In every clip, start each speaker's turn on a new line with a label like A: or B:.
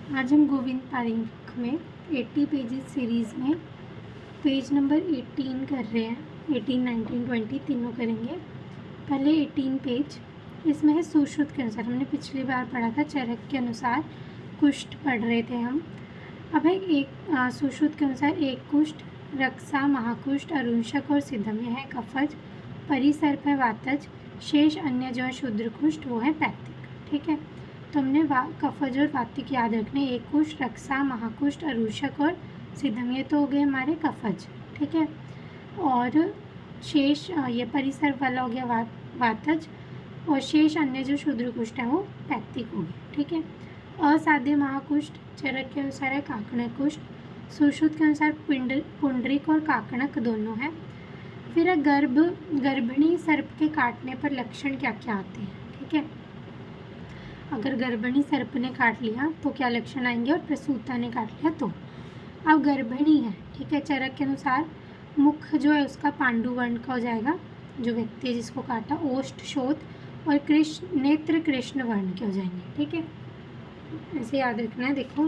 A: आज हम गोविंद पारेख में 80 पेजेस सीरीज़ में पेज नंबर 18 कर रहे हैं। 18, 19, 20 तीनों करेंगे। पहले 18 पेज, इसमें है सुश्रुत के अनुसार। हमने पिछली बार पढ़ा था चरक के अनुसार, कुष्ठ पढ़ रहे थे हम। अब है एक सुश्रुत के अनुसार एक कुष्ठ, रक्षा, महाकुष्ठ, अरुंशक और सिद्धम, यह है कफज। परिसर्प है वातज, शेष अन्य जो है शूद्र कुष्ठ वो है पैक्तिक। ठीक है, तो हमने कफज और वातिक याद रखने। एक कुष्ठ, रक्षा, महाकुष्ठ, अरुषक और सिद्धम, ये तो हो गए हमारे कफज। ठीक है, और शेष ये परिसर्प वाला हो गया वातज, और शेष अन्य जो शूद्र कुष्ठ है वो पैक्तिक हो गया। ठीक है, असाध्य महाकुष्ठ चरक के अनुसार है काकणक कुष्ठ, सुश्रुत के अनुसार पुंडरिक और काकणक दोनों है। फिर है गर्भिणी सर्प के काटने पर लक्षण क्या क्या आते हैं। ठीक है, अगर गर्भिणी सर्प ने काट लिया तो क्या लक्षण आएंगे, और प्रसूता ने काट लिया तो। अब गर्भिणी है, ठीक है, चरक के अनुसार मुख जो है उसका पांडु वर्ण का हो जाएगा, जो व्यक्ति है जिसको काटा, ओष्ठ शोथ, और नेत्र कृष्ण वर्ण के हो जाएंगे। ठीक है, ऐसे याद रखना है। देखो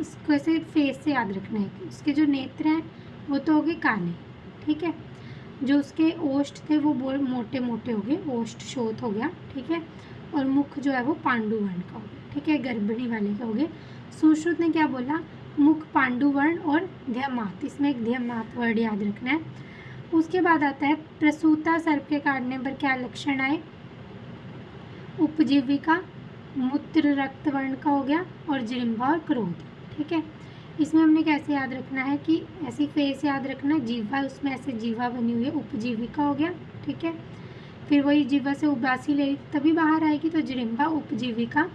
A: इसको ऐसे फेस से याद रखना है। उसके जो नेत्र हैं वो तो हो गए काले। ठीक है, जो उसके ओष्ठ थे वो मोटे मोटे हो गए, ओष्ठ शोथ हो गया। ठीक है, और मुख जो है वो पांडु वर्ण का हो गया। ठीक है, गर्भिणी वाले का हो गए। सुश्रुत ने क्या बोला, मुख पांडु वर्ण और ध्यमात, इसमें एक ध्यमात वर्ड याद रखना है। उसके बाद आता है प्रसूता सर्प के काटने पर क्या लक्षण आए, उपजीविका, मूत्र रक्त वर्ण का हो गया, और जिह्वा और क्रोध। ठीक है, इसमें हमने कैसे याद रखना है कि ऐसी फेस याद रखना है, जीवा उसमें ऐसे जीवा बनी हुई है, उपजीविका हो गया। ठीक है, फिर वही जीवा से उबासी ले तभी बाहर आएगी, तो जिह्वा उपजीविका।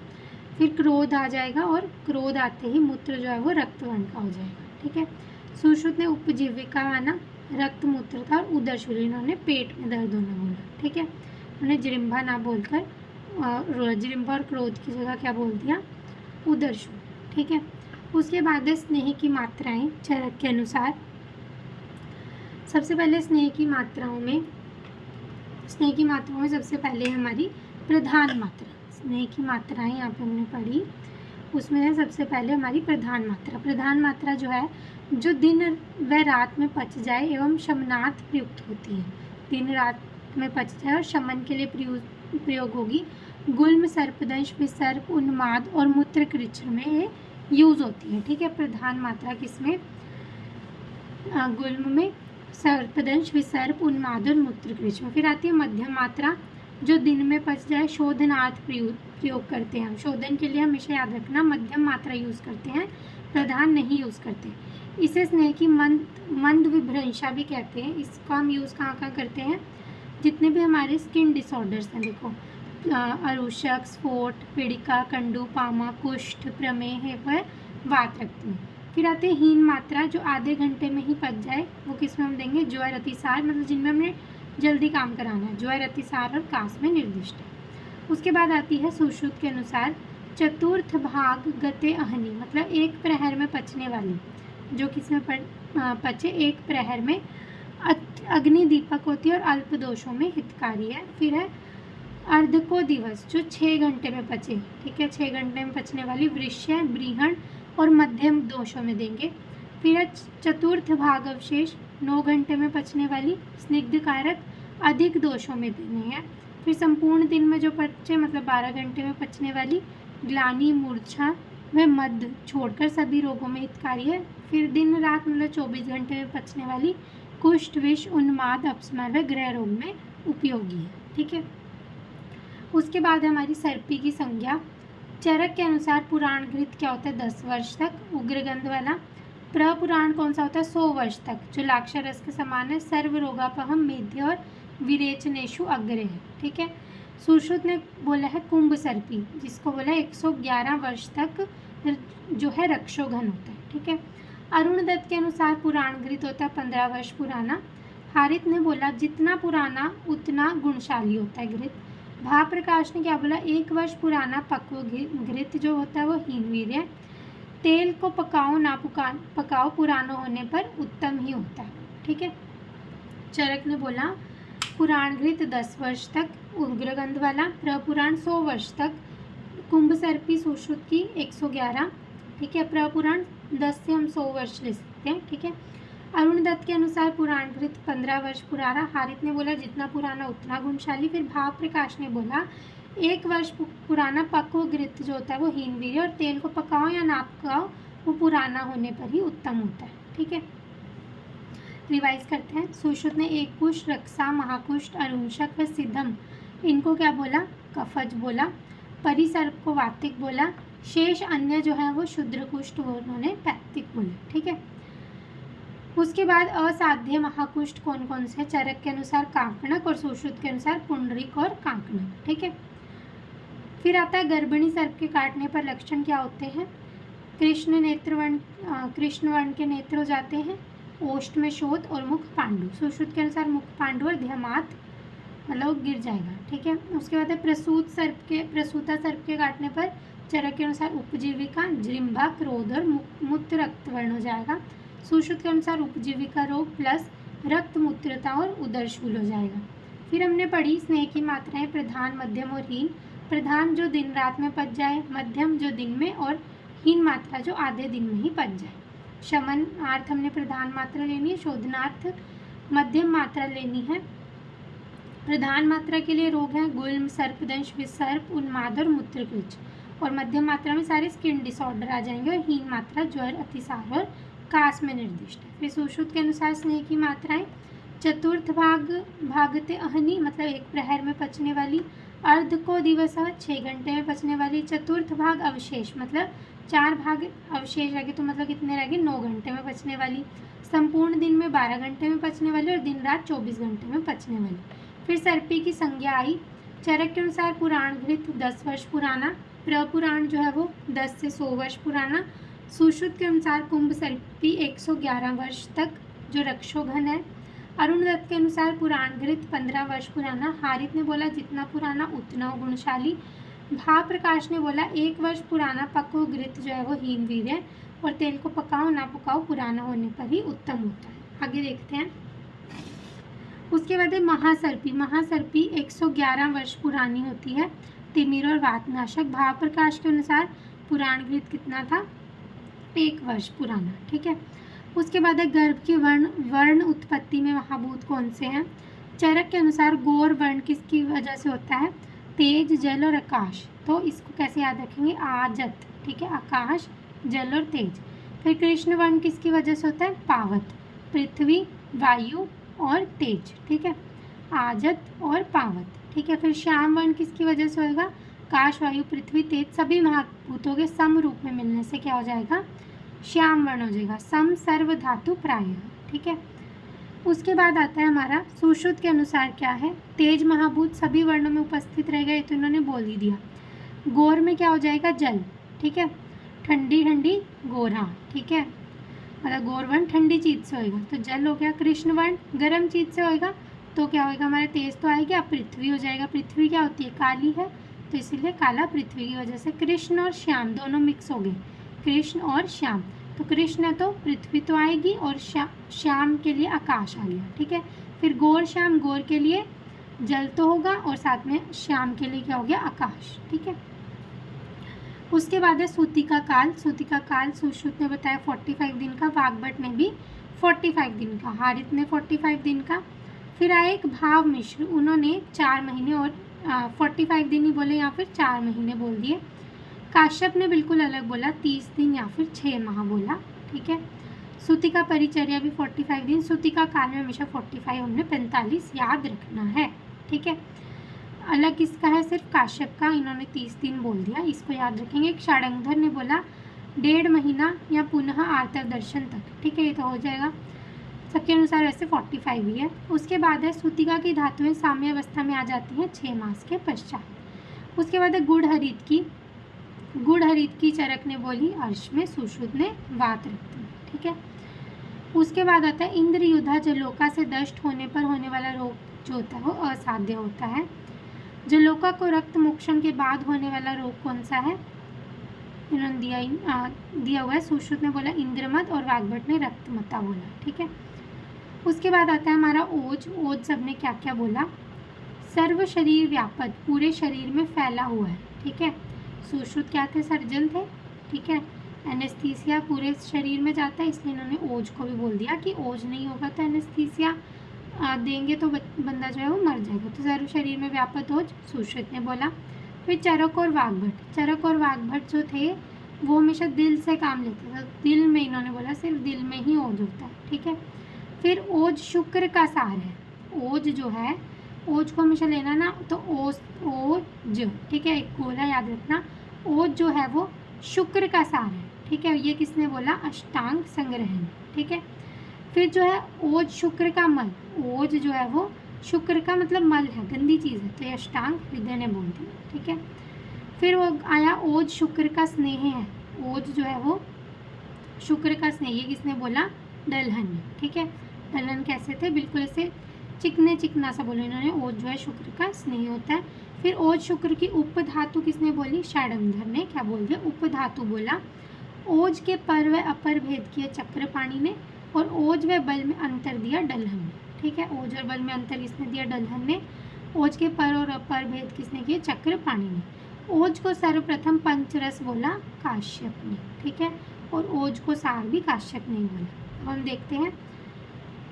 A: फिर क्रोध आ जाएगा, और क्रोध आते ही मूत्र जो है वो रक्त वर्ण का हो जाएगा। ठीक है, सुश्रुत ने उपजीविका माना, रक्त मूत्र था, और उदरशूल, इन्होंने पेट में दर्द होना बोला। ठीक है, उन्होंने जिह्वा ना बोलकर जिह्वा और क्रोध की जगह क्या बोल दिया, उदरशूल। ठीक है, उसके बाद है स्नेह की मात्राएं चरक के अनुसार। सबसे पहले स्नेह की मात्राओं में सबसे पहले हमारी प्रधान मात्रा। स्नेह की मात्राएं यहाँ पे हमने पढ़ी, उसमें है सबसे पहले हमारी प्रधान मात्रा। प्रधान मात्रा जो है, जो दिन व रात में पच जाए एवं शमनार्थ प्रयुक्त होती है। दिन रात में पच जाए और शमन के लिए प्रयोग होगी। गुल्म, सर्पदंश, विसर्प, उन्माद और मूत्र कृच्छ में ये यूज होती है। ठीक है, प्रधान मात्रा किसमें, गुल्म में, सर्पदंश, विसर्प, उन्माद और मूत्र कृच्छ में। फिर आती है मध्यम मात्रा, जो दिन में पच जाए, शोधनार्थ प्रयोग करते हैं। शोधन के लिए हमेशा याद रखना मध्यम मात्रा यूज करते हैं, प्रधान नहीं यूज करते। इसे स्नेह की मंद विभ्रंशा भी कहते हैं। इसको हम यूज कहाँ कहाँ करते हैं, जितने भी हमारे स्किन डिसऑर्डर्स हैं, देखो अरुषक, स्फोट, पीड़िका, कंडू, पामा, कुष्ठ, प्रमेह है वह वात रक्त में। फिर आते हैं हीन मात्रा, जो आधे घंटे में ही पच जाए, वो किस में हम देंगे, ज्वर, अतिसार, मतलब जिनमें हमने जल्दी काम कराना है, ज्वर, अतिसार और कास में निर्दिष्ट है। उसके बाद आती है सुश्रुत के अनुसार चतुर्थ भाग गते अहनी, मतलब एक प्रहर में पचने वाली, जो किसमें पचे, एक प्रहर में अग्नि दीपक होती है और अल्प दोषों में हितकारी है। फिर है अर्ध को दिवस, जो 6 घंटे में पचे। ठीक है, 6 घंटे में पचने वाली वृष्य, ब्रीहण और मध्यम दोषों में देंगे। फिर है चतुर्थ भाग अवशेष, 9 घंटे में पचने वाली, स्निग्ध कारक, अधिक दोषों में देने हैं। फिर संपूर्ण दिन में जो पचे, मतलब 12 घंटे में पचने वाली, ग्लानि, मूर्छा व मद छोड़कर सभी रोगों में हितकारी है। फिर दिन रात मतलब 24 घंटे में पचने वाली, कुष्ठ, विष, उन्माद, अपस्मार व ग्रह रोग में उपयोगी है। ठीक है, उसके बाद हमारी सर्पी की संज्ञा। चरक के अनुसार पुराण घृत क्या होता है, 10 वर्ष तक, उग्रगंध वाला। प्रपुराण कौन सा होता है, 100 वर्ष तक, जो लाक्षारस के समान है। सर्व रोगापहम, मेध्य और विरेचनेशु अग्र है। ठीक है, सुश्रुत ने बोला है कुंभ सर्पी, जिसको बोला है 111 वर्ष तक जो है रक्षोघन होता है। ठीक है, अरुण दत्त के अनुसार पुराण घृत होता है 15 वर्ष पुराना। हारित ने बोला जितना पुराना उतना गुणशाली होता है घृत। भाप्रकाश ने क्या बोला, 1 वर्ष पुराना पक्व घृत जो होता है वो हीनवीर है। तेल को पकाओ ना पकाओ, पुराना होने पर उत्तम ही होता है। ठीक है, चरक ने बोला पुराण घृत 10 वर्ष तक, उग्रगंध वाला। प्रपुराण 100 वर्ष तक, कुंभ सर्पी सुश्रुत की 111, ठीक है। प्रपुराण 10 से हम 100 वर्ष ले सकते हैं, ठीक है। अरुण दत्त के अनुसार पुराण घृत 15 वर्ष पुराना। हारित ने बोला जितना पुराना उतना गुणशाली। फिर भाव प्रकाश ने बोला 1 वर्ष पुराना पक्व घृत जो होता है वो हीनवीर्य, और तेल को पकाओ या ना पकाओ वो पुराना होने पर ही उत्तम होता है, ठीक है। रिवाइज करते हैं। सुश्रुत ने एक कुश, रक्षा, महाकुष्ठ, अरुणशक व सिद्धम, इनको क्या बोला? कफज बोला। परिसर्प को वातिक बोला। शेष अन्य जो है वो शुद्र कुष्ठ, वो उन्होंने पैक्तिक बोला, ठीक है। उसके बाद असाध्य महाकुष्ठ कौन कौन से? चरक के अनुसार कांकणक और सुश्रुत के अनुसार पुंडरीक और कांकणक, ठीक है। फिर आता है गर्भिणी सर्प के काटने पर लक्षण क्या होते हैं? कृष्ण वर्ण के नेत्र हो जाते हैं, ओष्ठ में शोथ और मुख पांडु। सुश्रुत के अनुसार मुख पांडु और ध्यमात मतलब गिर जाएगा, ठीक है। उसके बाद है प्रसूता सर्प के काटने पर चरक के अनुसार उपजीविका, जृंभा, क्रोध और मूत्र रक्त वर्ण हो जाएगा। सुश्रुत के अनुसार उपजीविका रोग प्लस रक्त मूत्रता और उदरशूल हो जाएगा। फिर हमने पढ़ी स्नेह की मात्राएं प्रधान, मध्यम और हीन। प्रधान जो दिन रात में पच जाए, मध्यम जो दिन में, और हीन मात्रा जो आधे दिन में ही पच जाए। शमनार्थ हमने प्रधान मात्रा लेनी है, शोधनार्थ मध्यम मात्रा लेनी है। प्रधान मात्रा के लिए रोग हैं गुल्म, सर्पदंश, विसर्प, उन्माद और मूत्रकृच, और मध्यम मात्रा में सारे स्किन डिसऑर्डर आ जाएंगे, और हीन मात्रा ज्वर, अतिसार और कास में निर्दिष्ट है। फिर सुश्रुत के अनुसार स्नेह की मात्राएं चतुर्थ भागते अहनी मतलब 1 प्रहर में पचने वाली, अर्ध को दिवस 6 घंटे में पचने वाली, चतुर्थ भाग अवशेष मतलब 4 भाग अवशेष रह गए तो मतलब कितने रह गए? 9 घंटे में पचने वाली, संपूर्ण दिन में 12 घंटे में पचने वाली, और दिन रात 24 घंटे में पचने वाली। फिर सर्पी की संज्ञा आई। चरक के अनुसार पुराण घृत 10 वर्ष पुराना, प्रपुराण जो है वो 10 से 100 वर्ष पुराना। सुश्रुत के अनुसार कुंभ सर्पी 111 वर्ष तक जो रक्षोघन है। अरुण दत्त के अनुसार पुराण घृत 15 वर्ष पुराना। हारित ने बोला जितना पुराना उतना गुणशाली। भाव प्रकाश ने बोला 1 वर्ष पुराना पक्व घृत जो है वो हीनवीर्य है, और तेल को पकाओ ना पकाओ पुराना होने पर ही उत्तम होता है। आगे देखते हैं। उसके बाद है महासर्पी 111 वर्ष पुरानी होती है, तिमिर और वातनाशक। भाव प्रकाश के अनुसार पुराण घृत कितना था? 1 वर्ष पुराना, ठीक है। उसके बाद है गर्भ की वर्ण उत्पत्ति में महाभूत कौन से हैं? चरक के अनुसार गौर वर्ण किसकी वजह से होता है? तेज, जल और आकाश। तो इसको कैसे याद रखेंगे? आजत, ठीक है, आकाश, जल और तेज। फिर कृष्ण वर्ण किसकी वजह से होता है? पावत, पृथ्वी, वायु और तेज, ठीक है, आजत और पावत, ठीक है। फिर श्याम वर्ण किसकी वजह से होगा? काश, वायु, पृथ्वी, तेज सभी महाभूतों के सम रूप में मिलने से क्या हो जाएगा? श्याम वर्ण हो जाएगा। सम सर्व धातु प्रायः, ठीक है। उसके बाद आता है हमारा सुश्रुत के अनुसार क्या है? तेज महाभूत सभी वर्णों में उपस्थित रह गए, तो इन्होंने बोल ही दिया। गौर में क्या हो जाएगा? जल, ठीक है, ठंडी ठंडी गोरा, ठीक है, मतलब गौर वर्ण ठंडी चीज से होएगा तो जल हो गया। कृष्ण वर्ण गर्म चीज से होएगा तो क्या होएगा? हमारे तेज तो आएगा, पृथ्वी हो जाएगा। पृथ्वी क्या होती है? काली है, तो इसीलिए काला पृथ्वी की वजह से। कृष्ण और श्याम दोनों मिक्स हो गए, कृष्ण और श्याम, तो कृष्ण है तो पृथ्वी तो आएगी, और श्याम के लिए आकाश आ गया, ठीक है। फिर गौर श्याम, गौर के लिए जल तो होगा, और साथ में श्याम के लिए क्या हो गया? आकाश, ठीक है। उसके बाद है सूतिका काल। सूतिका काल सुश्रुत ने बताया 45 दिन का, वाग्भट ने भी 45 दिन का, हारित ने 45 दिन का। फिर आए एक भाव मिश्र, उन्होंने 4 महीने और 45 दिन ही बोले या फिर 4 महीने बोल दिए। काश्यप ने बिल्कुल अलग बोला, 30 दिन या फिर 6 माह बोला, ठीक है। सूतिका परिचर्या भी 45 दिन, सूतिका काल में हमेशा 45 हमने 45 याद रखना है, ठीक है। अलग किसका है? सिर्फ काश्यप का, इन्होंने 30 दिन बोल दिया, इसको याद रखेंगे। एक षडंगधर ने बोला 1.5 महीना या पुनः आर्तव दर्शन तक, ठीक है, ये तो हो जाएगा। सबके अनुसार वैसे 45 ही है। उसके बाद है सूतिका की धातुएं साम्य अवस्था में आ जाती हैं 6 मास के पश्चात। उसके बाद है गुड़ हरित की चरक ने बोली अर्श में, सुश्रुत ने वात रख दी, ठीक है। उसके बाद आता है इंद्र युधा जलोका से दष्ट होने पर होने वाला रोग जो होता है वो असाध्य होता है। जलोका को रक्त मोक्षण के बाद होने वाला रोग कौन सा है? इन्होंने दिया हुआ है। सुश्रुत ने बोला इंद्रमत, और वाग्भट ने रक्तमता बोला, ठीक है। उसके बाद आता है हमारा ओज सबने क्या क्या बोला? सर्व शरीर व्यापक, पूरे शरीर में फैला हुआ है, ठीक है। सुश्रुत क्या थे, सर्जन थे, ठीक है। एनेस्थीसिया पूरे शरीर में जाता है, इसलिए इन्होंने ओज को भी बोल दिया कि ओज नहीं होगा तो एनेस्थीसिया देंगे तो बंदा जो है वो मर जाएगा, तो सर्व शरीर में व्यापक ओज सुश्रुत ने बोला। फिर चरक और वाग्भट, चरक और वाग्भट जो थे वो हमेशा दिल से काम लेते थे, दिल में इन्होंने बोला सिर्फ दिल में ही ओज होता है, ठीक है। फिर ओज शुक्र का सार है, ओज जो है, ओज को हमेशा लेना ना, तो ओज, ठीक है, एक गोला याद रखना, ओज जो है वो शुक्र का सार है, ठीक है। ये किसने बोला, अष्टांग संग्रह ने, ठीक है। फिर जो है ओज शुक्र का मल, ओज जो है वो शुक्र का मतलब मल है, गंदी चीज़ है, तो ये अष्टांग हृदय ने बोल दिया, ठीक है। फिर वो आया ओज शुक्र का स्नेह है, ओज जो है वो शुक्र का स्नेह, ये किसने बोला, दलहन ने, ठीक है। दलहन कैसे थे, बिल्कुल ऐसे चिकने चिकना सा बोला इन्होंने, ओज जो है शुक्र का स्नेह होता है। फिर ओज शुक्र की उपधातु किसने बोली, षडंधर ने क्या बोल दिया, उपधातु बोला। ओज के पर व अपर भेद किए चक्रपाणी ने, और ओज व बल में अंतर दिया दलहन ने, ठीक है। ओज और बल में अंतर किसने दिया, दलहन ने। ओज के पर और अपर भेद किसने किए, चक्रपाणी ने। ओज को सर्वप्रथम पंचरस बोला काश्यप ने, ठीक है, और ओज को सार भी काश्यप ने बोला। अब हम देखते हैं,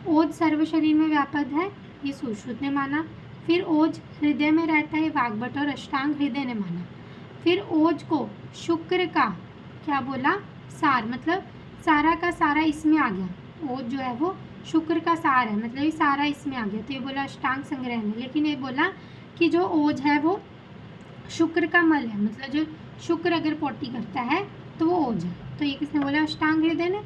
A: ओज सर्व शरीर में व्यापक है, ये सुश्रुत ने माना। फिर ओज हृदय में रहता है, वाग्भट और अष्टांग हृदय ने माना। फिर ओज को शुक्र का क्या बोला, सार, मतलब सारा का सारा इसमें आ गया, ओज जो है वो शुक्र का सार है, मतलब ये सारा इसमें आ गया, तो ये बोला अष्टांग संग्रह ने। लेकिन ये बोला कि जो ओज है वो शुक्र का मल है, मतलब जो शुक्र अगर पोटी करता है तो वो ओज है, तो ये किसने बोला, अष्टांग हृदय ने।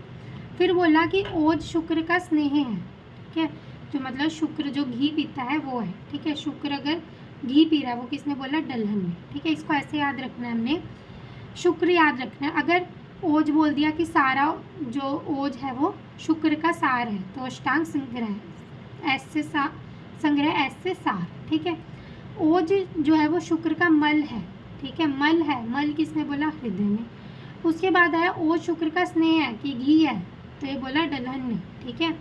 A: फिर बोला कि ओज शुक्र का स्नेह है, ठीक है, जो मतलब शुक्र जो घी पीता है वो है, ठीक है। शुक्र अगर घी पी रहा है वो किसने बोला, दलहन ने, ठीक है। इसको ऐसे याद रखना है हमने, शुक्र याद रखना है। अगर ओज बोल दिया कि सारा जो ओज है वो शुक्र का सार है, तो अष्टांग संग्रह, ऐसे संग्रह ऐसे सार, ठीक है। ओज जो है वो शुक्र का मल है, ठीक है, मल है, मल किसने बोला, हृदय ने। उसके बाद आया ओज शुक्र का स्नेह है कि घी है, तो ये बोला दलहन ने, ठीक है।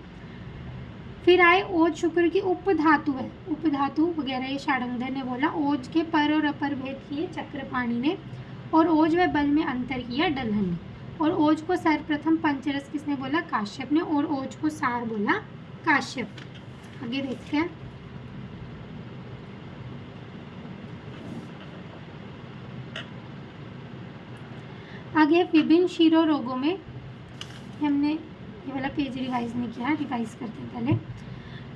A: फिर आए ओज शुक्र की उपधातु है, उपधातु वगैरह ये षडंधर ने बोला। ओज के पर और अपर भेद किए चक्रपाणी ने, और ओज व बल में अंतर किया दलहन ने। और ओज को सर्वप्रथम पंचरस किसने बोला, काश्यप ने, और ओज को सार बोला काश्यप। आगे देखते हैं, आगे विभिन्न शिरो रोगों में, हमने ये वाला पेज रिवाइज नहीं किया, रिवाइज करते हैं पहले।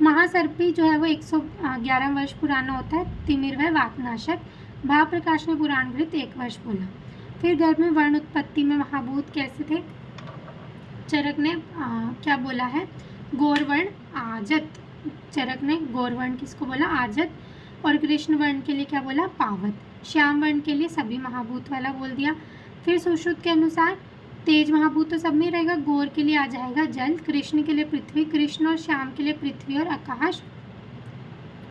A: महासर्पी जो है वो 111 वर्ष पुराना होता है, तिमिर व वातनाशक। भाव प्रकाश ने पुराण गृहित 1 वर्ष बोला। फिर गर्भ में वर्ण उत्पत्ति में महाभूत कैसे थे, चरक ने क्या बोला है, गौरवर्ण आजत, चरक ने गौरवर्ण किसको बोला, आजत। और कृष्ण वर्ण के लिए क्या बोला, पावत। श्याम वर्ण के लिए सभी महाभूत वाला बोल दिया। फिर सुश्रुत के अनुसार तेज महाभूत तो सब में रहेगा, गौर के लिए आ जाएगा जल, कृष्ण के लिए पृथ्वी, कृष्ण और श्याम के लिए पृथ्वी और आकाश,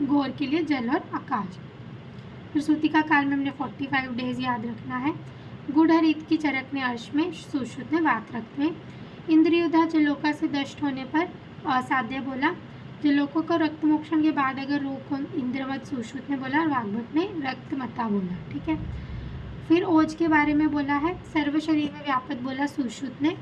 A: गौर के लिए जल और आकाश। फिर सूतिका काल में हमने 45 डेज याद रखना है। गुड़ हरित की चरक ने अर्श में, सुश्रुत ने वात रक्त में। इंद्रियोधा जलोका से दष्ट होने पर असाध्य बोला। जलोकों को रक्त मोक्षण के बाद अगर रोग को इंद्रवत सुश्रुत ने बोला, और वाग्भट ने रक्तमता बोला, ठीक है। फिर ओज के बारे में बोला है, सर्व शरीर में व्यापक बोला सुश्रुत ने।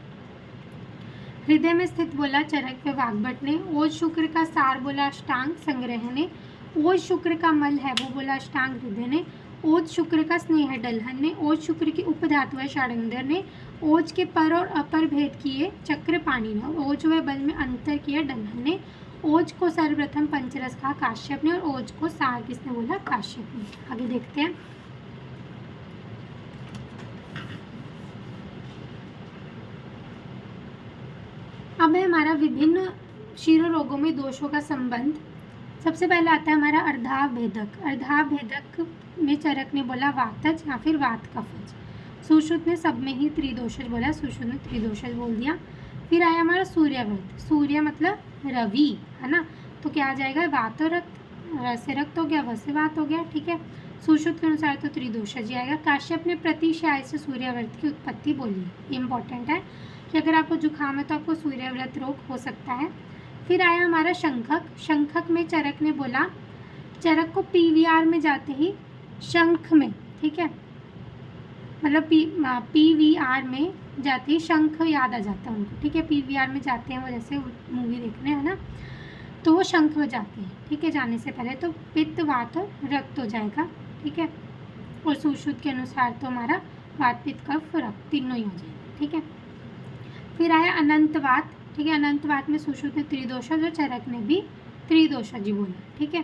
A: हृदय में स्थित बोला चरक व वाग्भट ने। ओज शुक्र का सार बोला अष्टांग संग्रह ने। ओज शुक्र का मल है वो बोला अष्टांग हृदय ने। ओज शुक्र का स्नेह है दलहन ने। ओज शुक्र की उपधातु है षडंधर ने। ओज के पर और अपर भेद किए चक्रपाणी ने, और ओज व बल में अंतर किया दलहन ने। ओज को सर्वप्रथम पंचरस कहा काश्यप ने, और ओज को सार किसने बोला, काश्यप ने। आगे देखते हैं, अब है हमारा विभिन्न शिरो रोगों में दोषों का संबंध। सबसे पहले आता है हमारा अर्धाभेदक। अर्धाभेदक में चरक ने बोला वातज या फिर वात कफज। सुश्रुत ने सब में ही त्रिदोषज बोला, सुश्रुत ने त्रिदोषज बोल दिया। फिर आया हमारा सूर्यव्रत। सूर्य मतलब रवि है ना, तो क्या आ जाएगा, वात और रक्त, र से रक्त हो गया, व से वात हो गया, ठीक है। सुश्रुत के अनुसार तो त्रिदोषज ही आएगा। काश्यप ने प्रतिशय से सूर्यव्रत की उत्पत्ति बोली है। इम्पॉर्टेंट है कि अगर आपको जुकाम है तो आपको सूर्यव्रत रोग हो सकता है। फिर आया हमारा शंखक। शंखक में चरक ने बोला, चरक को पीवीआर में जाते ही शंख में, ठीक है, मतलब PVR में जाते ही शंख याद आ जाता है उनको, ठीक है। PVR में जाते हैं वो, जैसे मूवी देखने, है ना, तो वो शंख बजाते हैं, ठीक है, जाने से पहले। तो पित्त, वात और रक्त हो जाएगा, ठीक है। और सुश्रुत के अनुसार तो हमारा वात, पित्त, कफ, रक्त तीनों ही हो जाएगा, ठीक है। फिर आया अनंतवात, ठीक है। अनंतवात में सुश्रुत ने त्रिदोषज और चरक ने भी त्रिदोषज ही बोला, ठीक है।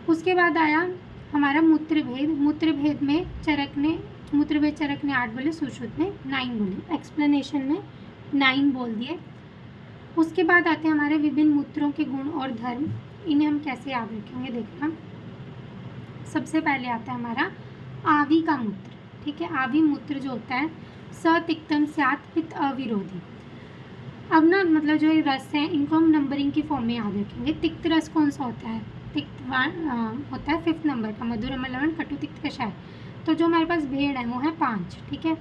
A: उसके बाद आया हमारा मूत्रभेद। मूत्रभेद में चरक ने 8 बोले, सुश्रुत ने 9 बोले, एक्सप्लेनेशन में 9 बोल दिए। उसके बाद आते हैं हमारे विभिन्न मूत्रों के गुण और धर्म, इन्हें हम कैसे याद रखेंगे देखना। सबसे पहले आता है हमारा आवी का मूत्र, ठीक है। आवी मूत्र जो होता है, सतिक्तम स्यात् पित्त अविरोधी। अब ना मतलब जो ये रस है इनको हम नंबरिंग की फॉर्म में याद रखेंगे। तिक्त रस कौन सा होता है? तिक्त होता है 5th नंबर का, मधुर, अम्ल, लवण, कटु, तिक्त, कषाय। तो जो हमारे पास भेड़ है वो है 5, ठीक है।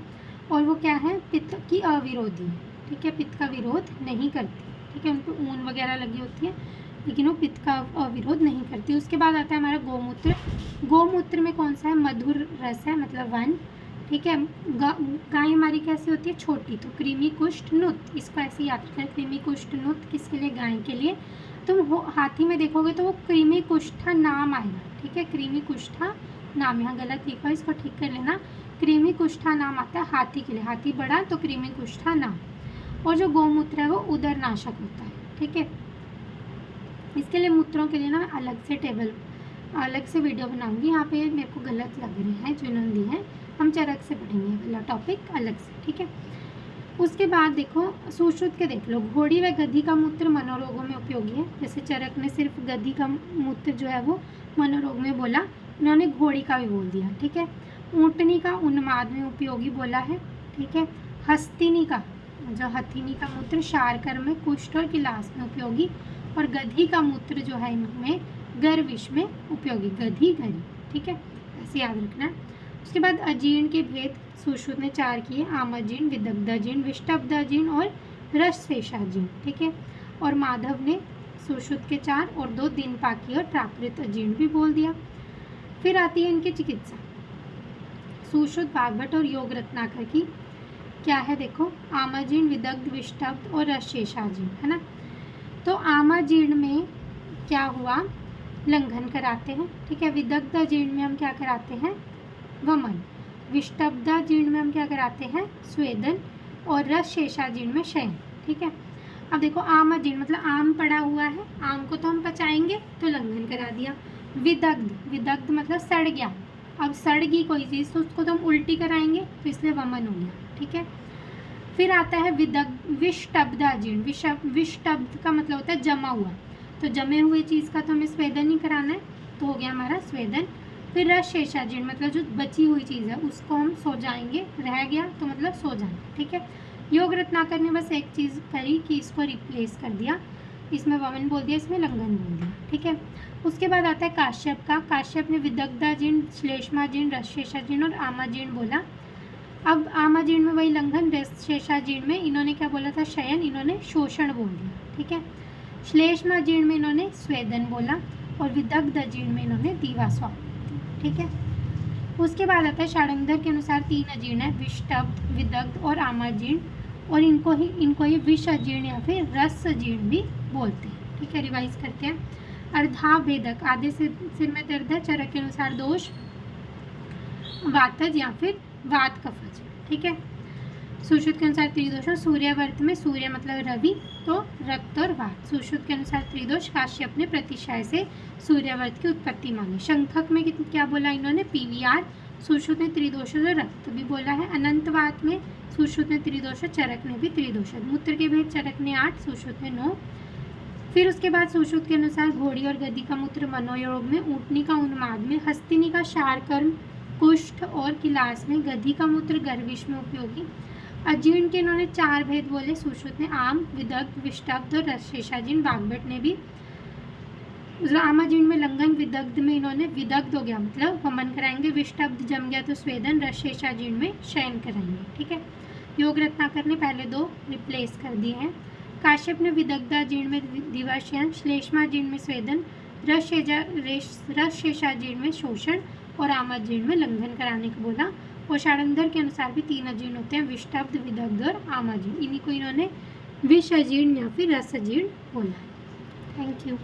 A: और वो क्या है? पित्त की अविरोधी, ठीक है, पित्त का विरोध नहीं करती, ठीक है। उनको ऊन वगैरह लगी होती है लेकिन वो पित्त का अविरोध नहीं करती। उसके बाद आता है हमारा गोमूत्र। गोमूत्र में कौन सा है? मधुर रस है, मतलब 1, ठीक है। गाय हमारी कैसी होती है? छोटी, तो कृमि कुष्ठ नुत, इसको ऐसे याद रखें, कृमि कुष्ठ नुत किसके लिए? गाय के लिए। तुम हाथी में देखोगे तो वो कृमि कुष्ठा नाम आएगा, ठीक है, कृमि कुष्ठा नाम, यहाँ गलत लिखा है, इसको ठीक कर लेना। कृमि कुष्ठा नाम आता है हाथी के लिए, हाथी बड़ा तो कृमि कुष्ठा नाम। और जो गोमूत्र है वो उदर नाशक होता है, ठीक है। इसके लिए मूत्रों के लिए ना अलग से टेबल, अलग से वीडियो बनाऊंगी। यहाँ पे मेरे को गलत लग रहे हैं जो इन्होंने दी है, हम चरक से पढ़ेंगे वाला टॉपिक अलग से, ठीक है। उसके बाद देखो सुश्रुत के देख लो, घोड़ी व गधी का मूत्र मनोरोगों में उपयोगी है। जैसे चरक ने सिर्फ गधी का मूत्र जो है वो मनोरोग में बोला, उन्होंने घोड़ी का भी बोल दिया, ठीक है। ऊँटनी का उन्माद में उपयोगी बोला है, ठीक है। हस्तिनी का, जो हथिनी का मूत्र शारकर में, कुष्ठ और किलास में उपयोगी। और गधी का मूत्र जो है इनमें गर्विश में उपयोगी, गधी गरी, ठीक है, ऐसे याद रखना है। उसके बाद अजीर्ण के भेद सुश्रुत ने 4 किए, आमाजीर्ण, विदग्धाजीर्ण, विष्टब्धाजीर्ण और रसशेषाजीर्ण, ठीक है। और माधव ने सुश्रुत के 4 और 2 दिनपाकी और प्राकृत अजीर्ण भी बोल दिया। फिर आती है इनकी चिकित्सा। सुश्रुत, भागवत और योग रत्नाकर की क्या है देखो, आमाजीर्ण, विदग्ध, विष्टब्ध और रसशेषाजीर्ण, है ना। तो आमाजीर्ण में क्या हुआ? लंघन कराते हैं, ठीक है। विदग्धाजीर्ण में हम क्या कराते हैं? वमन। विष्टब्धाजीर्ण में हम क्या कराते हैं? स्वेदन। और रसशेषाजीर्ण में शयन, ठीक है। अब देखो आमाजीर्ण मतलब आम पड़ा हुआ है, आम को तो हम पचाएंगे तो लंघन करा दिया। विदग्ध, विदग्ध मतलब सड़ गया, अब सड़ गई कोई चीज़ तो उसको तो हम उल्टी कराएंगे तो इसलिए वमन हो गया, ठीक है। फिर आता है विष्टब्धाजीर्ण। विष्टब्ध का मतलब होता है जमा हुआ, तो जमे हुए चीज़ का तो हमें स्वेदन ही कराना है, तो हो गया हमारा स्वेदन। फिर रसशेषाजीर्ण मतलब जो बची हुई चीज़ है उसको हम सो जाएंगे, रह गया तो मतलब सो जाना, ठीक है। योग रत्नाकर ने बस एक चीज़ करी कि इसको रिप्लेस कर दिया, इसमें वमन बोल दिया, इसमें लंघन बोल दिया, ठीक है। उसके बाद आता है काश्यप का। काश्यप ने विदग्धाजीर्ण, श्लेष्माजीर्ण, रसशेषाजीर्ण और आमाजीर्ण बोला। अब आमाजीर्ण में वही लंघन, रसशेषाजीर्ण में इन्होंने क्या बोला था? शयन, इन्होंने शोषण बोल दिया, ठीक है। श्लेष्माजीर्ण में इन्होंने स्वेदन बोला और विदग्धाजीर्ण में इन्होंने दीवा स्वाप, ठीक है। उसके बाद आता है षडंगर के अनुसार 3 अजीर्ण है, विष्टब्ध, विदग्ध और आमाजीर्ण, और इनको ही विष अजीर्ण या फिर रस अजीर्ण भी बोलते हैं, ठीक है। रिवाइज करते हैं। अर्धाभेदक, आधे सिर में दर्द है, चरक के अनुसार दोष, वातज या फिर वात कफज, ठीक है। सुश्रुत के अनुसार त्रिदोष, सूर्यावर्त में सूर्य मतलब रवि, तो रक्त और वात। सुश्रुत के अनुसार त्रिदोष, काश्यप ने प्रतिशय से सूर्यावर्त की उत्पत्ति मानी। शंखक में क्या बोला इन्होंने? PVR। सुश्रुत ने त्रिदोष और रक्त भी बोला है। अनंतवात में सुश्रुत ने त्रिदोष, चरक ने भी त्रिदोष। मूत्र के भेद चरक ने 8, सुश्रुत ने 9। फिर उसके बाद सुश्रुत के अनुसार घोड़ी और गधी का मूत्र मनोयोग में, ऊँटनी का उन्माद में, हस्तिनी का शारकर्म, कुष्ठ और किलास में, गधी का मूत्र गर्विश में उपयोगी। अजीर्ण के इन्होंने 4 भेद बोले, सुश्रुत ने आम, विदग्ध, विष्टब्ध और रसशेषाजीर्ण। भागवत ने भी आमाजीर्ण में लंघन, विदग्ध में इन्होंने विदग्ध हो गया मतलब वमन कराएंगे, विष्टब्ध जम गया तो स्वेदन, रसशेषाजीर्ण में शयन कराएंगे, ठीक है। योग रत्नाकर ने पहले 2 रिप्लेस कर दिए हैं। काश्यप ने विदग्धाजीर्ण में दिवाशयन, श्लेष्माजीर्ण में स्वेदन, रसशेषाजीर्ण में शोषण और आमाजीर्ण में लंघन कराने को बोला। पोषाणंदर के अनुसार भी 3 अजीर्ण होते हैं, विष्टब्ध, विदग्ध और आमाजीर्ण। इन्हीं को इन्होंने विष अजीर्ण या फिर रस अजीर्ण बोला है। Thank you.